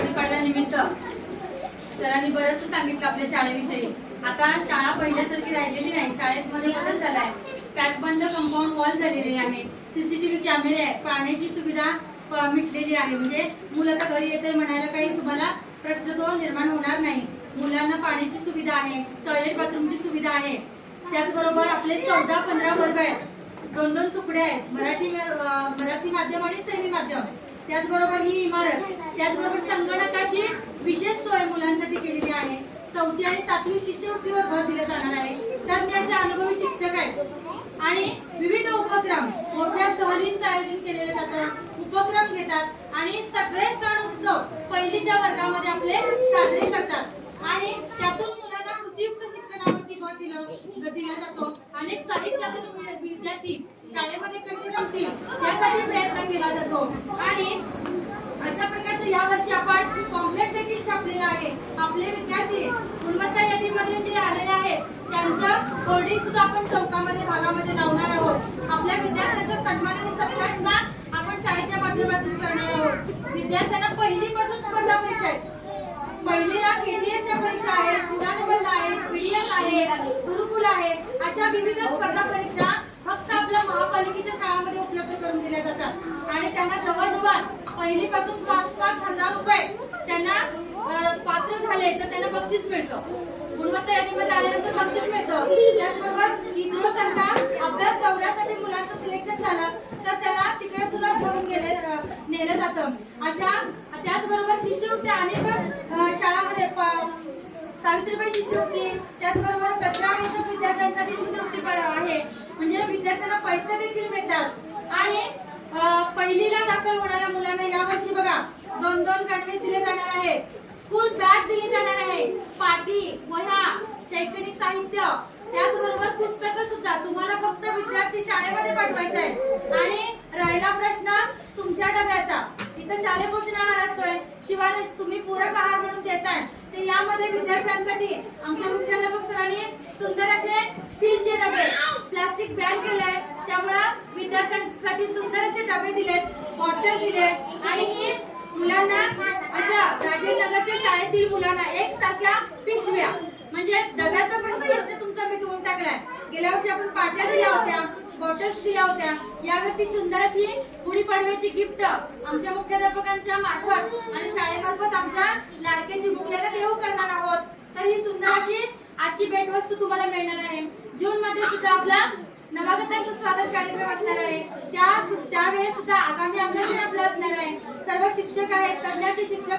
गुढीपाडव्यानिमित्त सरांनी बरंच सांगितलं आपल्या शाळेविषयी। आता शाळा पहिल्यासारखी राहिलेली नाही, शाळेमध्ये बदल झालाय। पॅकबंद कंपाऊंड वॉल झालेली आहे, सीसीटीव्ही कॅमेरे आहे, पाण्याची सुविधा मिटलेली आहे। म्हणजे मुलाचं घरी येते म्हणायला काही तुम्हाला प्रश्न तो निर्माण होणार नाही। मुलांना पाण्याची सुविधा आहे, टॉयलेट बाथरूमची सुविधा आहे। त्याचबरोबर आपले 14-15 वर्ग आहेत, 2-2 तुकडे आहेत, मराठी माध्यम आणि सेमी माध्यम। त्याचबरोबर ही इमारत, त्याचबरोबर संगणकाची विशेष सोय मुलांसाठी केलेली आहे। 4थी आणि 7वी शिष्यवृत्तीवर भर दिला जाणार आहे। तज्ञ असे अनुभवी शिक्षक आहेत आणि विविध उपक्रम, मोठ्या सहलींचं आयोजन केलेलं जातं, उपक्रम घेतात आणि सगळे सण उत्सव पहिलीच्या वर्गामध्ये आपले साजरे करतात आणि त्यातून मुलांना कृतीयुक्त शिक्षणावरती भर दिला जातो। अनेक साहित्यातून विद्यार्थी शाळेमध्ये कसे जमतील यासाठी प्रयत्न केला जातो आणि अशा प्रकारचं यावर्षी आपण पॉम्पलेट देखील छापलेलं आहे। आपले विद्यार्थी गुणवत्ता यादीमध्ये जे आलेले आहेत त्यांचं होर्डिंग सुद्धा आपण चौकामध्ये भागामध्ये लावणार आहोत। आपल्या विद्यार्थ्यांचा सन्मान आणि सत्कार सुद्धा आपण शाळेच्या माध्यमातून करणार आहोत। विद्यार्थ्यांना पहिलीपासून स्पर्धा परीक्षा आहेत। पहिलीला केटीएसच्या परीक्षा आहेत, गुणानुबंध आहे, पीडीएस आहे, गुरुकुल आहे, अशा विविध स्पर्धा परीक्षा फक्त आपल्या महापालिकेच्या शाळांमध्ये उपलब्ध करून दिल्या जातात आणि त्यांना जवळजवळ पहिलीपासून 5-5 हजार रुपये त्यांना पात्र झाले तर त्यांना बक्षीस मिळतं। गुणवत्ता यादीमध्ये आल्यानंतर बक्षीस मिळतं। त्याचबरोबर इस्रो सारखा अभ्यास दौऱ्यासाठी मुलांचं सिलेक्शन झालं तर त्याला तिकडे सुद्धा घेऊन नेलं जातं। अशा त्याचबरोबर शिष्यवृत्ती अनेक शाळांमध्ये सावित्रीबाई शिष्यवृत्ती, त्याचबरोबर कचरा वेचक विद्यार्थ्यांसाठी शिष्यवृत्ती आहे। म्हणजे विद्यार्थ्यांना पैसे देखील मिळतात आणि पहिलीला दाखल होणाऱ्या मुलांना यावर्षी बघा 2-2 गणवेश दिले जाणार आहे, स्कूल बॅग दिली जाणार आहे, पाटी, वह्या, शैक्षणिक साहित्य, त्याचबरोबर पुस्तकं सुद्धा। तुम्हाला फक्त विद्यार्थी शाळेमध्ये पाठवायचा आहे आणि राहिला प्रश्न तुमच्या डब्याचा, इथं शालेय पोषण आहार असतोय, शिवाय तुम्ही पूरक आहार म्हणून देताय ते यामध्ये विद्यार्थ्यांसाठी आमच्या मुख्याध्यापक सरांनी सुंदर असे स्टीलचे डबे, प्लास्टिक बॅन केलंय, त्यामुळे विद्यार्थ्यांसाठी सुंदर असे डबे दिलेत, बॉटल दिले आणि ही मुलांना अशा राजेंद्रनगरच्या शाळेतील मुलांना एकसारख्या पिशव्या, म्हणजे डब्याचा पण प्रश्न तुमचा मिटवून टाकलाय। गेल्या वर्षी आपण पाट्या दिल्या होत्या, बॉटल्स दिल्या होत्या, यावर्षी सुंदर अशी गुढीपाडव्याची गिफ्ट आमच्या मुख्याध्यापकांच्या मार्फत आणि शाळेमार्फत आमच्या लाडक्यांची मुख्याला देऊ करणार आहोत। तर ही सुंदर अशी आजची भेटवस्तू तुम्हाला मिळणार आहे। जून मध्ये सुद्धा आपला नवागतांचं स्वागत कार्यक्रम असणार आहे, त्यावेळेस सुद्धा आगामी अंगणवाडी आपला असणार आहे। सर्व शिक्षक आहेत, तज्ञाचे शिक्षक